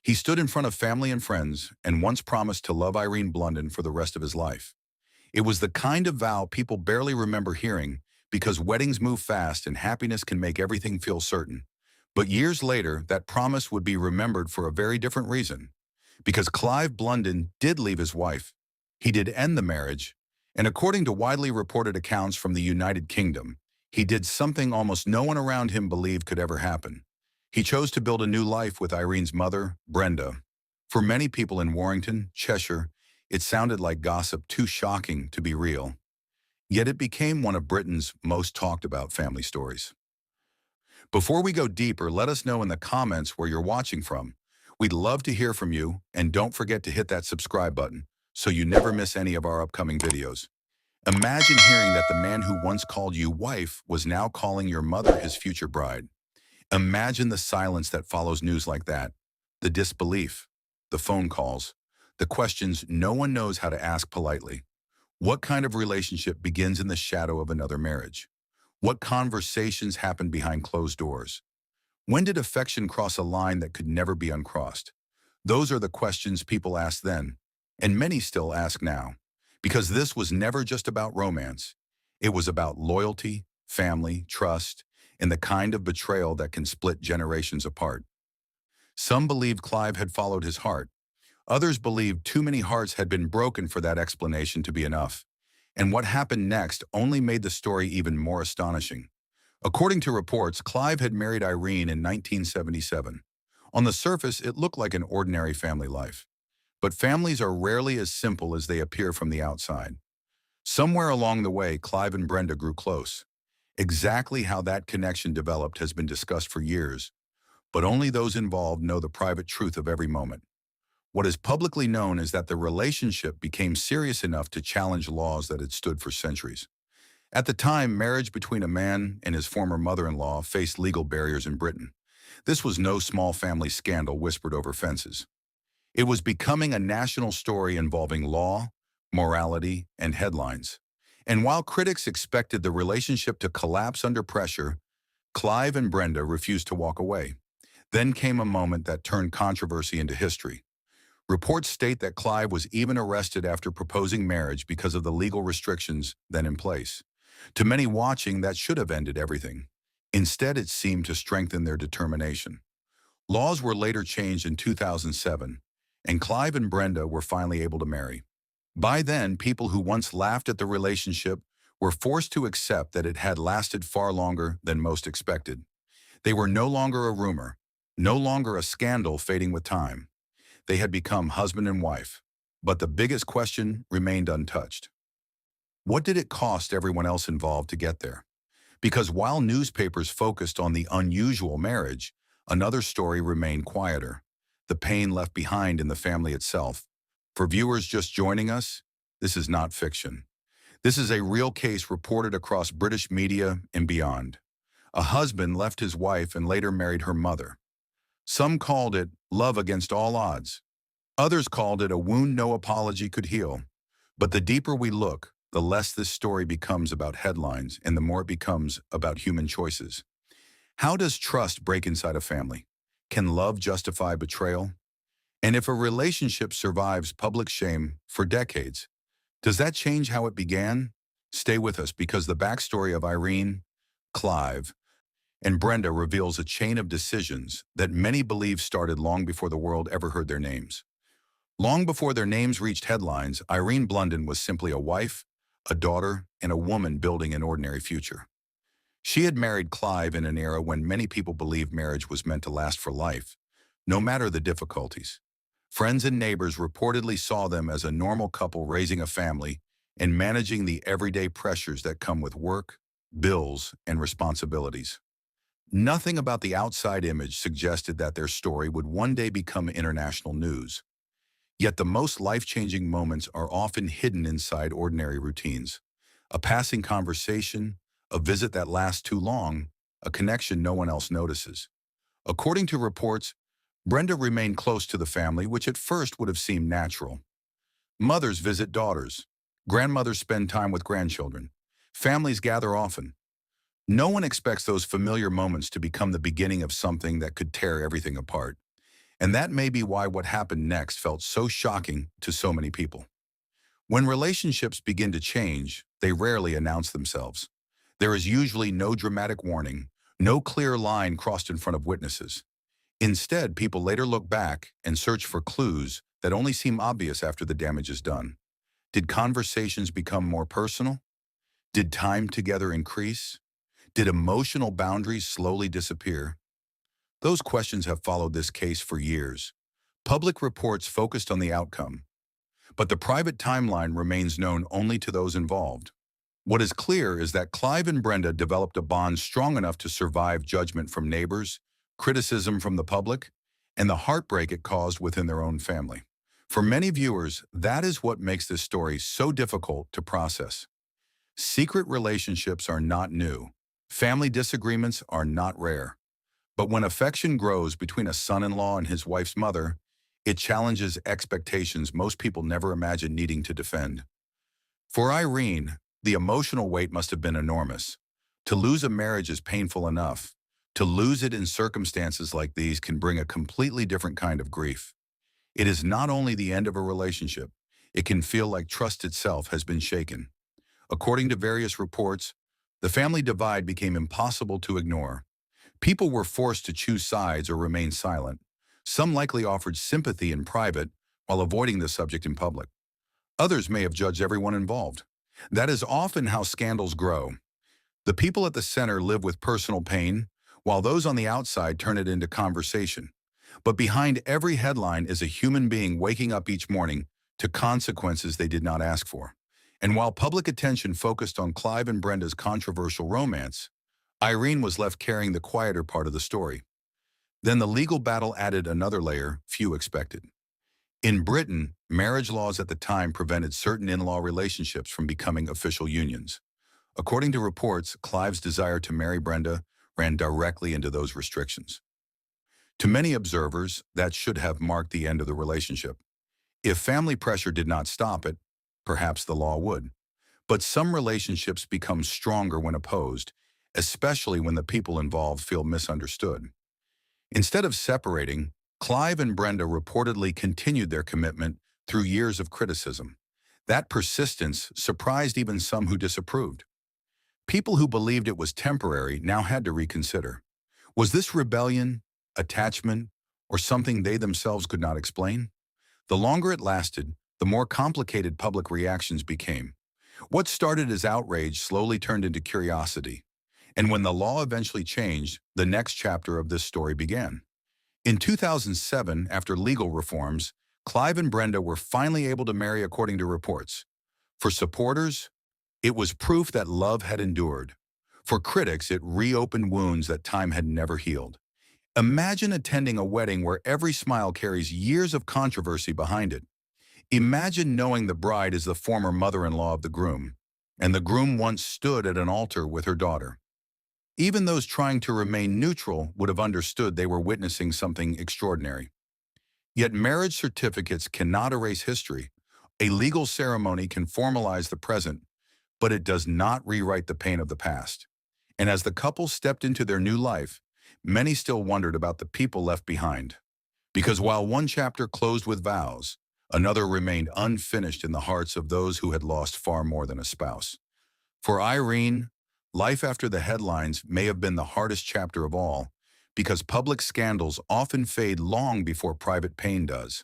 He stood in front of family and friends and once promised to love Irene Blunden for the rest of his life. It was the kind of vow people barely remember hearing because weddings move fast and happiness can make everything feel certain. But years later, that promise would be remembered for a very different reason. Because Clive Blunden did leave his wife. He did end the marriage, and according to widely reported accounts from the United Kingdom, he did something almost no one around him believed could ever happen. He chose to build a new life with Irene's mother, Brenda. For many people in Warrington, Cheshire, it sounded like gossip too shocking to be real. Yet it became one of Britain's most talked about family stories. Before we go deeper, let us know in the comments where you're watching from. We'd love to hear from you, and don't forget to hit that subscribe button so you never miss any of our upcoming videos. Imagine hearing that the man who once called you wife was now calling your mother his future bride. Imagine the silence that follows news like that, the disbelief, the phone calls, the questions no one knows how to ask politely. What kind of relationship begins in the shadow of another marriage? What conversations happen behind closed doors? When did affection cross a line that could never be uncrossed? Those are the questions people asked then, and many still ask now, because this was never just about romance. It was about loyalty, family, trust, and the kind of betrayal that can split generations apart. Some believed Clive had followed his heart. Others believed too many hearts had been broken for that explanation to be enough. And what happened next only made the story even more astonishing. According to reports, Clive had married Irene in 1977. On the surface, it looked like an ordinary family life. But families are rarely as simple as they appear from the outside. Somewhere along the way, Clive and Brenda grew close. Exactly how that connection developed has been discussed for years, but only those involved know the private truth of every moment. What is publicly known is that the relationship became serious enough to challenge laws that had stood for centuries. At the time, marriage between a man and his former mother-in-law faced legal barriers in Britain. This was no small family scandal whispered over fences. It was becoming a national story involving law, morality, and headlines. And while critics expected the relationship to collapse under pressure, Clive and Brenda refused to walk away. Then came a moment that turned controversy into history. Reports state that Clive was even arrested after proposing marriage because of the legal restrictions then in place. To many watching, that should have ended everything. Instead, it seemed to strengthen their determination. Laws were later changed in 2007, and Clive and Brenda were finally able to marry. By then, people who once laughed at the relationship were forced to accept that it had lasted far longer than most expected. They were no longer a rumor, no longer a scandal fading with time. They had become husband and wife. But the biggest question remained untouched. What did it cost everyone else involved to get there? Because while newspapers focused on the unusual marriage, another story remained quieter: the pain left behind in the family itself. For viewers just joining us, this is not fiction. This is a real case reported across British media and beyond. A husband left his wife and later married her mother. Some called it love against all odds. Others called it a wound no apology could heal. But the deeper we look, the less this story becomes about headlines and the more it becomes about human choices. How does trust break inside a family? Can love justify betrayal? And if a relationship survives public shame for decades, does that change how it began? Stay with us because the backstory of Irene, Clive, and Brenda reveals a chain of decisions that many believe started long before the world ever heard their names. Long before their names reached headlines, Irene Blunden was simply a wife, a daughter, and a woman building an ordinary future. She had married Clive in an era when many people believed marriage was meant to last for life, no matter the difficulties. Friends and neighbors reportedly saw them as a normal couple raising a family and managing the everyday pressures that come with work, bills, and responsibilities. Nothing about the outside image suggested that their story would one day become international news. Yet the most life-changing moments are often hidden inside ordinary routines. A passing conversation, a visit that lasts too long, a connection no one else notices. According to reports, Brenda remained close to the family, which at first would have seemed natural. Mothers visit daughters. Grandmothers spend time with grandchildren. Families gather often. No one expects those familiar moments to become the beginning of something that could tear everything apart. And that may be why what happened next felt so shocking to so many people. When relationships begin to change, they rarely announce themselves. There is usually no dramatic warning, no clear line crossed in front of witnesses. Instead, people later look back and search for clues that only seem obvious after the damage is done. Did conversations become more personal? Did time together increase? Did emotional boundaries slowly disappear? Those questions have followed this case for years. Public reports focused on the outcome, but the private timeline remains known only to those involved. What is clear is that Clive and Brenda developed a bond strong enough to survive judgment from neighbors, criticism from the public, and the heartbreak it caused within their own family. For many viewers, that is what makes this story so difficult to process. Secret relationships are not new. Family disagreements are not rare. But when affection grows between a son-in-law and his wife's mother, it challenges expectations most people never imagined needing to defend. For Irene, the emotional weight must have been enormous. To lose a marriage is painful enough. To lose it in circumstances like these can bring a completely different kind of grief. It is not only the end of a relationship, it can feel like trust itself has been shaken. According to various reports, the family divide became impossible to ignore. People were forced to choose sides or remain silent. Some likely offered sympathy in private while avoiding the subject in public. Others may have judged everyone involved. That is often how scandals grow. The people at the center live with personal pain, while those on the outside turn it into conversation. But behind every headline is a human being waking up each morning to consequences they did not ask for. And while public attention focused on Clive and Brenda's controversial romance, Irene was left carrying the quieter part of the story. Then the legal battle added another layer few expected. In Britain, marriage laws at the time prevented certain in-law relationships from becoming official unions. According to reports, Clive's desire to marry Brenda ran directly into those restrictions. To many observers, that should have marked the end of the relationship. If family pressure did not stop it, perhaps the law would. But some relationships become stronger when opposed, especially when the people involved feel misunderstood. Instead of separating, Clive and Brenda reportedly continued their commitment through years of criticism. That persistence surprised even some who disapproved. People who believed it was temporary now had to reconsider. Was this rebellion, attachment, or something they themselves could not explain? The longer it lasted, the more complicated public reactions became. What started as outrage slowly turned into curiosity. And when the law eventually changed, the next chapter of this story began. In 2007, after legal reforms, Clive and Brenda were finally able to marry according to reports. For supporters, it was proof that love had endured. For critics, it reopened wounds that time had never healed. Imagine attending a wedding where every smile carries years of controversy behind it. Imagine knowing the bride is the former mother-in-law of the groom, and the groom once stood at an altar with her daughter. Even those trying to remain neutral would have understood they were witnessing something extraordinary. Yet marriage certificates cannot erase history. A legal ceremony can formalize the present, but it does not rewrite the pain of the past. And as the couple stepped into their new life, many still wondered about the people left behind. Because while one chapter closed with vows, another remained unfinished in the hearts of those who had lost far more than a spouse. For Irene, life after the headlines may have been the hardest chapter of all, because public scandals often fade long before private pain does.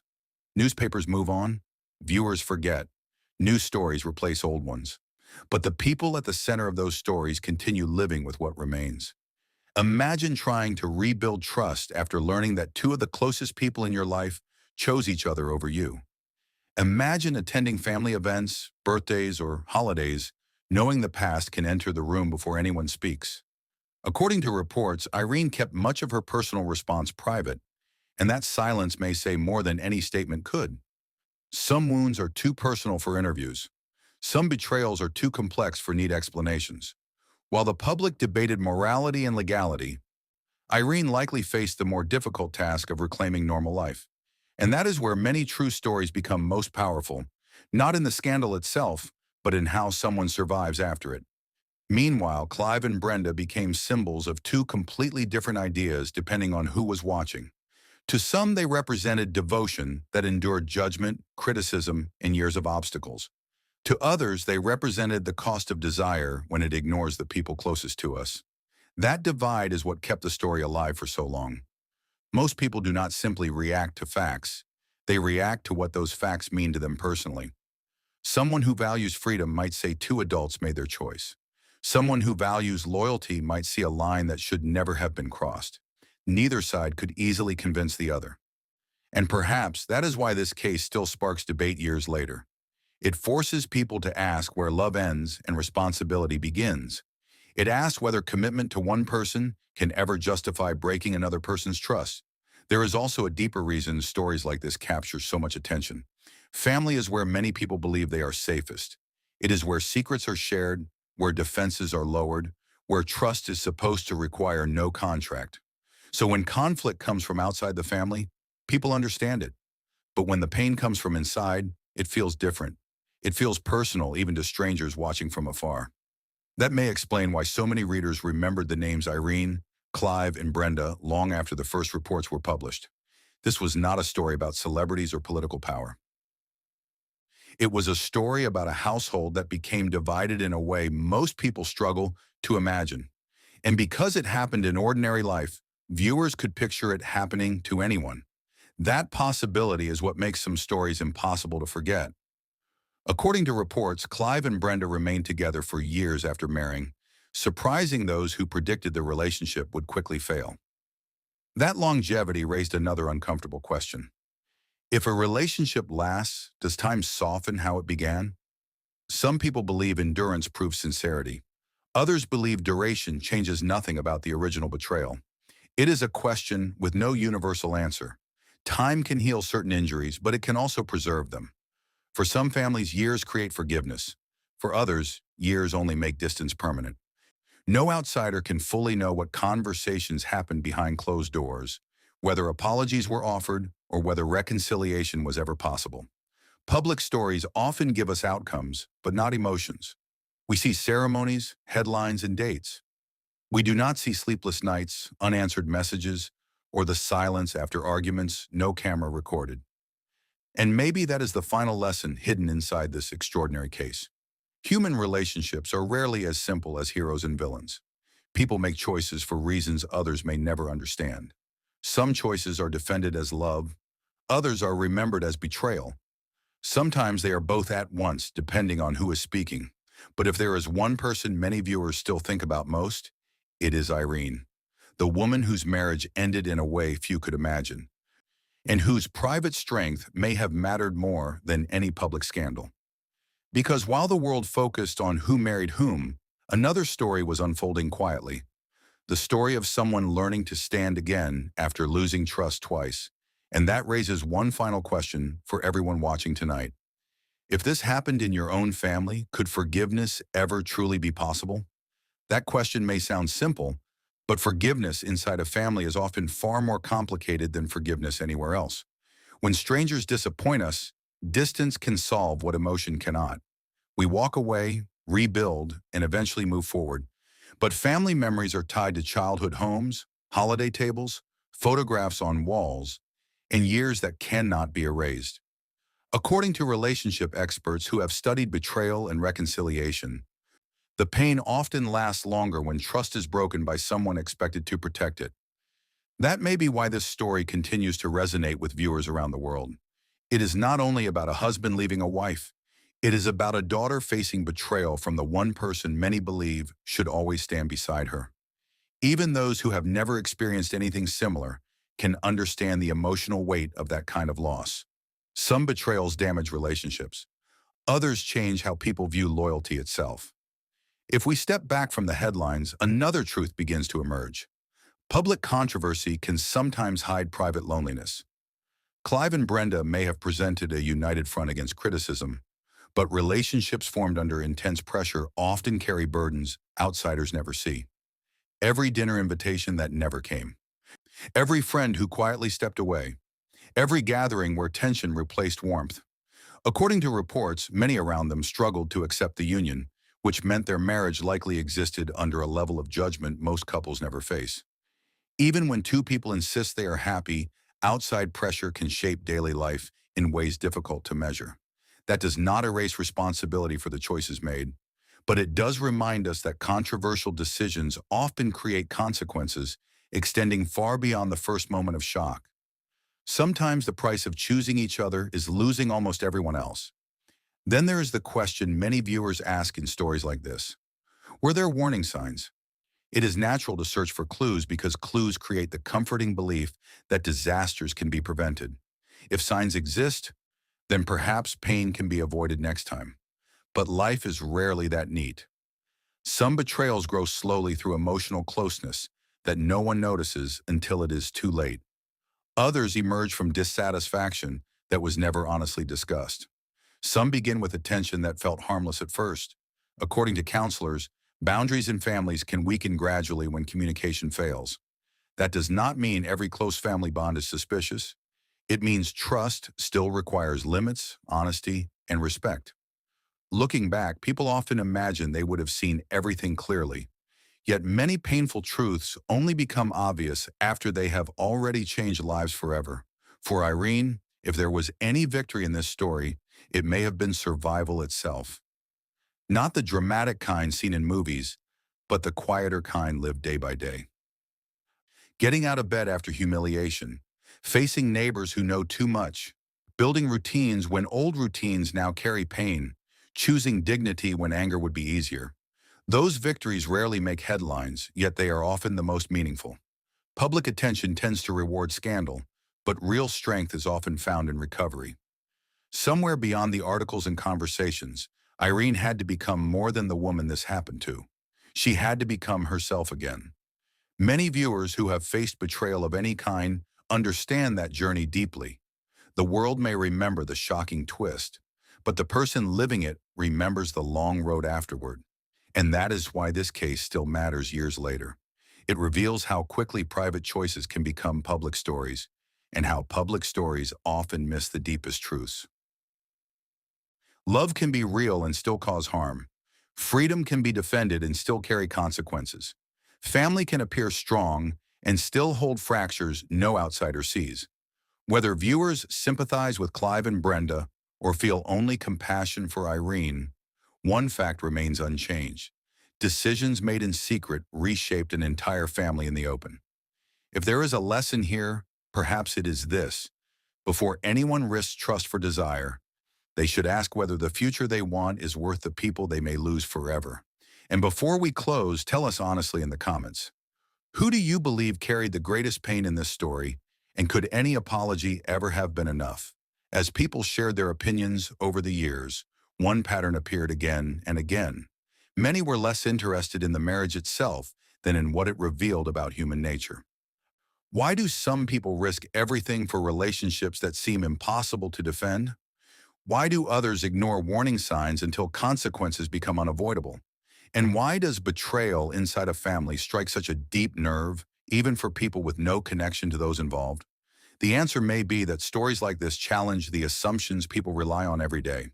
Newspapers move on, viewers forget, new stories replace old ones. But the people at the center of those stories continue living with what remains. Imagine trying to rebuild trust after learning that two of the closest people in your life chose each other over you. Imagine attending family events, birthdays, or holidays, knowing the past can enter the room before anyone speaks. According to reports, Irene kept much of her personal response private, and that silence may say more than any statement could. Some wounds are too personal for interviews. Some betrayals are too complex for neat explanations. While the public debated morality and legality, Irene likely faced the more difficult task of reclaiming normal life. And that is where many true stories become most powerful, not in the scandal itself, but in how someone survives after it. Meanwhile, Clive and Brenda became symbols of two completely different ideas depending on who was watching. To some, they represented devotion that endured judgment, criticism, and years of obstacles. To others, they represented the cost of desire when it ignores the people closest to us. That divide is what kept the story alive for so long. Most people do not simply react to facts. They react to what those facts mean to them personally. Someone who values freedom might say two adults made their choice. Someone who values loyalty might see a line that should never have been crossed. Neither side could easily convince the other. And perhaps that is why this case still sparks debate years later. It forces people to ask where love ends and responsibility begins. It asks whether commitment to one person can ever justify breaking another person's trust. There is also a deeper reason stories like this capture so much attention. Family is where many people believe they are safest. It is where secrets are shared, where defenses are lowered, where trust is supposed to require no contract. So when conflict comes from outside the family, people understand it. But when the pain comes from inside, it feels different. It feels personal even to strangers watching from afar. That may explain why so many readers remembered the names Irene, Clive, and Brenda long after the first reports were published. This was not a story about celebrities or political power. It was a story about a household that became divided in a way most people struggle to imagine. And because it happened in ordinary life, viewers could picture it happening to anyone. That possibility is what makes some stories impossible to forget. According to reports, Clive and Brenda remained together for years after marrying, surprising those who predicted the relationship would quickly fail. That longevity raised another uncomfortable question. If a relationship lasts, does time soften how it began? Some people believe endurance proves sincerity. Others believe duration changes nothing about the original betrayal. It is a question with no universal answer. Time can heal certain injuries, but it can also preserve them. For some families, years create forgiveness. For others, years only make distance permanent. No outsider can fully know what conversations happened behind closed doors, whether apologies were offered, or whether reconciliation was ever possible. Public stories often give us outcomes, but not emotions. We see ceremonies, headlines, and dates. We do not see sleepless nights, unanswered messages, or the silence after arguments no camera recorded. And maybe that is the final lesson hidden inside this extraordinary case. Human relationships are rarely as simple as heroes and villains. People make choices for reasons others may never understand. Some choices are defended as love, others are remembered as betrayal. Sometimes they are both at once, depending on who is speaking. But if there is one person many viewers still think about most, it is Irene, the woman whose marriage ended in a way few could imagine, and whose private strength may have mattered more than any public scandal. Because while the world focused on who married whom, another story was unfolding quietly. The story of someone learning to stand again after losing trust twice. And that raises one final question for everyone watching tonight. If this happened in your own family, could forgiveness ever truly be possible? That question may sound simple, but forgiveness inside a family is often far more complicated than forgiveness anywhere else. When strangers disappoint us, distance can solve what emotion cannot. We walk away, rebuild, and eventually move forward. But family memories are tied to childhood homes, holiday tables, photographs on walls, and years that cannot be erased. According to relationship experts who have studied betrayal and reconciliation, the pain often lasts longer when trust is broken by someone expected to protect it. That may be why this story continues to resonate with viewers around the world. It is not only about a husband leaving a wife, it is about a daughter facing betrayal from the one person many believe should always stand beside her. Even those who have never experienced anything similar can understand the emotional weight of that kind of loss. Some betrayals damage relationships. Others change how people view loyalty itself. If we step back from the headlines, another truth begins to emerge. Public controversy can sometimes hide private loneliness. Clive and Brenda may have presented a united front against criticism, but relationships formed under intense pressure often carry burdens outsiders never see. Every dinner invitation that never came. Every friend who quietly stepped away. Every gathering where tension replaced warmth. According to reports, many around them struggled to accept the union, which meant their marriage likely existed under a level of judgment most couples never face. Even when two people insist they are happy, Outside pressure can shape daily life in ways difficult to measure. That does not erase responsibility for the choices made, but it does remind us that controversial decisions often create consequences extending far beyond the first moment of shock. Sometimes the price of choosing each other is losing almost everyone else. Then there is the question many viewers ask in stories like this. Were there warning signs? It is natural to search for clues because clues create the comforting belief that disasters can be prevented. If signs exist, then perhaps pain can be avoided next time. But life is rarely that neat. Some betrayals grow slowly through emotional closeness that no one notices until it is too late. Others emerge from dissatisfaction that was never honestly discussed. Some begin with attention that felt harmless at first. According to counselors, boundaries in families can weaken gradually when communication fails. That does not mean every close family bond is suspicious. It means trust still requires limits, honesty, and respect. Looking back, people often imagine they would have seen everything clearly. Yet many painful truths only become obvious after they have already changed lives forever. For Irene, if there was any victory in this story, it may have been survival itself. Not the dramatic kind seen in movies, but the quieter kind lived day by day. Getting out of bed after humiliation, facing neighbors who know too much, building routines when old routines now carry pain, choosing dignity when anger would be easier. Those victories rarely make headlines, yet they are often the most meaningful. Public attention tends to reward scandal, but real strength is often found in recovery. Somewhere beyond the articles and conversations, Irene had to become more than the woman this happened to. She had to become herself again. Many viewers who have faced betrayal of any kind understand that journey deeply. The world may remember the shocking twist, but the person living it remembers the long road afterward. And that is why this case still matters years later. It reveals how quickly private choices can become public stories, and how public stories often miss the deepest truths. Love can be real and still cause harm. Freedom can be defended and still carry consequences. Family can appear strong and still hold fractures no outsider sees. Whether viewers sympathize with Clive and Brenda or feel only compassion for Irene, one fact remains unchanged. Decisions made in secret reshaped an entire family in the open. If there is a lesson here, perhaps it is this. Before anyone risks trust for desire, they should ask whether the future they want is worth the people they may lose forever. And before we close, tell us honestly in the comments. Who do you believe carried the greatest pain in this story, and could any apology ever have been enough? As people shared their opinions over the years, one pattern appeared again and again. Many were less interested in the marriage itself than in what it revealed about human nature. Why do some people risk everything for relationships that seem impossible to defend? Why do others ignore warning signs until consequences become unavoidable? And why does betrayal inside a family strike such a deep nerve, even for people with no connection to those involved? The answer may be that stories like this challenge the assumptions people rely on every day.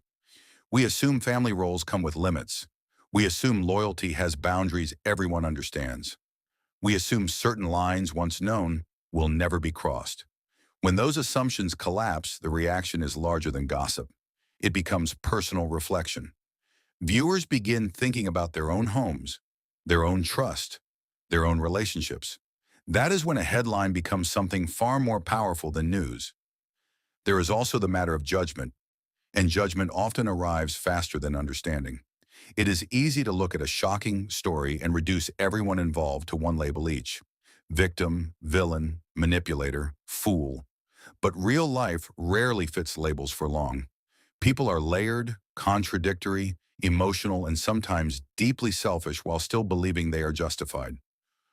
We assume family roles come with limits. We assume loyalty has boundaries everyone understands. We assume certain lines, once known, will never be crossed. When those assumptions collapse, the reaction is larger than gossip. It becomes personal reflection. Viewers begin thinking about their own homes, their own trust, their own relationships. That is when a headline becomes something far more powerful than news. There is also the matter of judgment, and judgment often arrives faster than understanding. It is easy to look at a shocking story and reduce everyone involved to one label each: victim, villain, manipulator, fool. But real life rarely fits labels for long. People are layered, contradictory, emotional, and sometimes deeply selfish while still believing they are justified.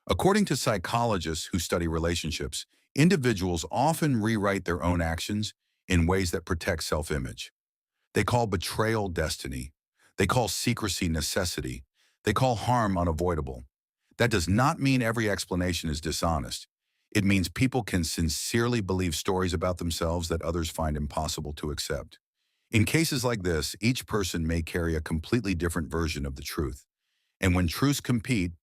According to psychologists who study relationships, individuals often rewrite their own actions in ways that protect self-image. They call betrayal destiny. They call secrecy necessity. They call harm unavoidable. That does not mean every explanation is dishonest. It means people can sincerely believe stories about themselves that others find impossible to accept. In cases like this, each person may carry a completely different version of the truth. And when truths compete,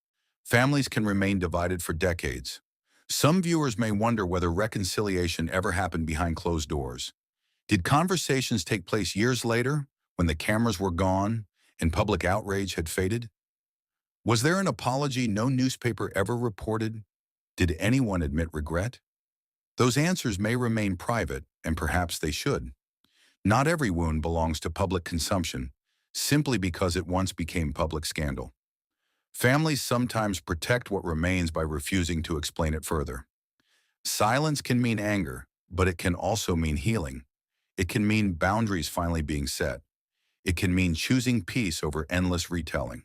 families can remain divided for decades. Some viewers may wonder whether reconciliation ever happened behind closed doors. Did conversations take place years later, when the cameras were gone and public outrage had faded? Was there an apology no newspaper ever reported? Did anyone admit regret? Those answers may remain private, and perhaps they should. Not every wound belongs to public consumption, simply because it once became public scandal. Families sometimes protect what remains by refusing to explain it further. Silence can mean anger, but it can also mean healing. It can mean boundaries finally being set. It can mean choosing peace over endless retelling.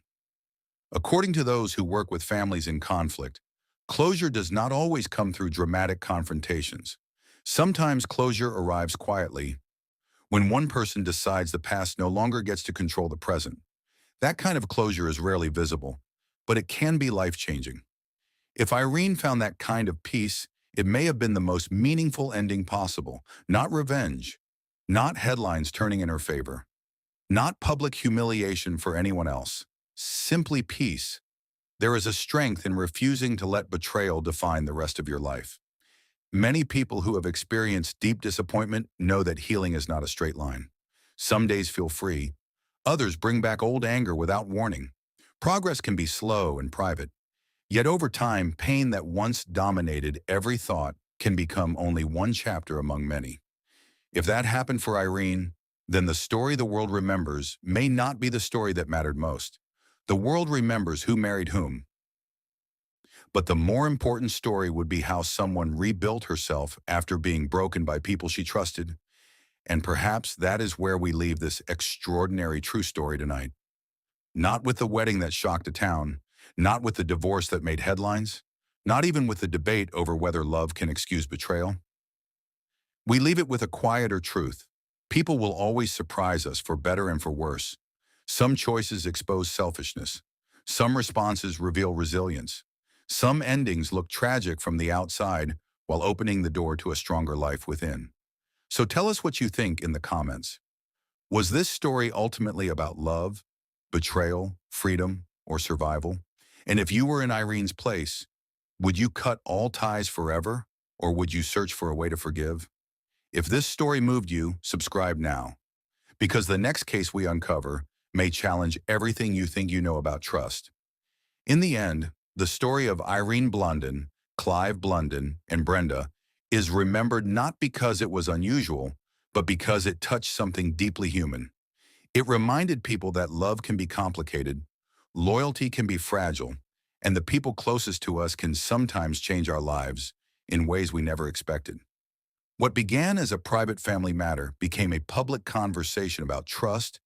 According to those who work with families in conflict, closure does not always come through dramatic confrontations. Sometimes closure arrives quietly, when one person decides the past no longer gets to control the present. That kind of closure is rarely visible, but it can be life-changing. If Irene found that kind of peace, it may have been the most meaningful ending possible. Not revenge, not headlines turning in her favor, not public humiliation for anyone else. Simply peace. There is a strength in refusing to let betrayal define the rest of your life. Many people who have experienced deep disappointment know that healing is not a straight line. Some days feel free. Others bring back old anger without warning. Progress can be slow and private. Yet over time, pain that once dominated every thought can become only one chapter among many. If that happened for Irene, then the story the world remembers may not be the story that mattered most. The world remembers who married whom. But the more important story would be how someone rebuilt herself after being broken by people she trusted. And perhaps that is where we leave this extraordinary true story tonight. Not with the wedding that shocked a town, not with the divorce that made headlines, not even with the debate over whether love can excuse betrayal. We leave it with a quieter truth. People will always surprise us, for better and for worse. Some choices expose selfishness. Some responses reveal resilience. Some endings look tragic from the outside while opening the door to a stronger life within. So tell us what you think in the comments. Was this story ultimately about love, betrayal, freedom, or survival? And if you were in Irene's place, would you cut all ties forever, or would you search for a way to forgive? If this story moved you, subscribe now, because the next case we uncover may challenge everything you think you know about trust. In the end, the story of Irene Blunden, Clive Blunden, and Brenda is remembered not because it was unusual, but because it touched something deeply human. It reminded people that love can be complicated, loyalty can be fragile, and the people closest to us can sometimes change our lives in ways we never expected. What began as a private family matter became a public conversation about trust,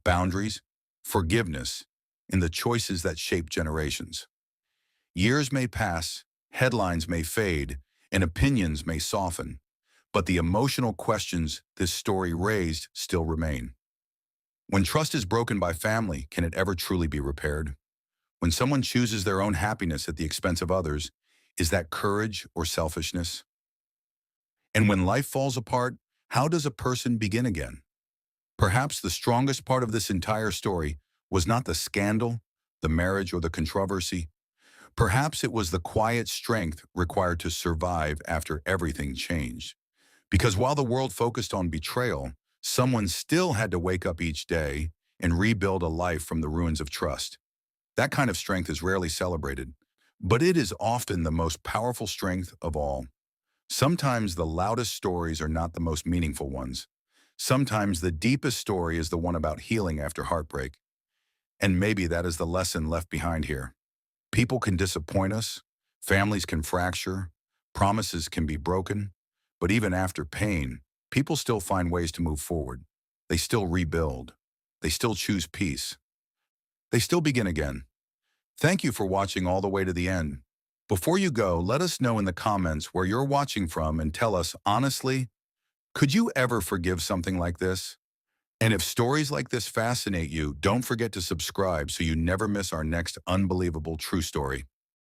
boundaries, forgiveness, and the choices that shape generations. Years may pass, headlines may fade, and opinions may soften, but the emotional questions this story raised still remain. When trust is broken by family, can it ever truly be repaired? When someone chooses their own happiness at the expense of others, is that courage or selfishness? And when life falls apart, how does a person begin again? Perhaps the strongest part of this entire story was not the scandal, the marriage, or the controversy. Perhaps it was the quiet strength required to survive after everything changed. Because while the world focused on betrayal, someone still had to wake up each day and rebuild a life from the ruins of trust. That kind of strength is rarely celebrated, but it is often the most powerful strength of all. Sometimes the loudest stories are not the most meaningful ones. Sometimes the deepest story is the one about healing after heartbreak. And maybe that is the lesson left behind here. People can disappoint us, families can fracture, promises can be broken, but even after pain, people still find ways to move forward. They still rebuild. They still choose peace. They still begin again. Thank you for watching all the way to the end. Before you go, let us know in the comments where you're watching from and tell us honestly, could you ever forgive something like this? And if stories like this fascinate you, don't forget to subscribe so you never miss our next unbelievable true story.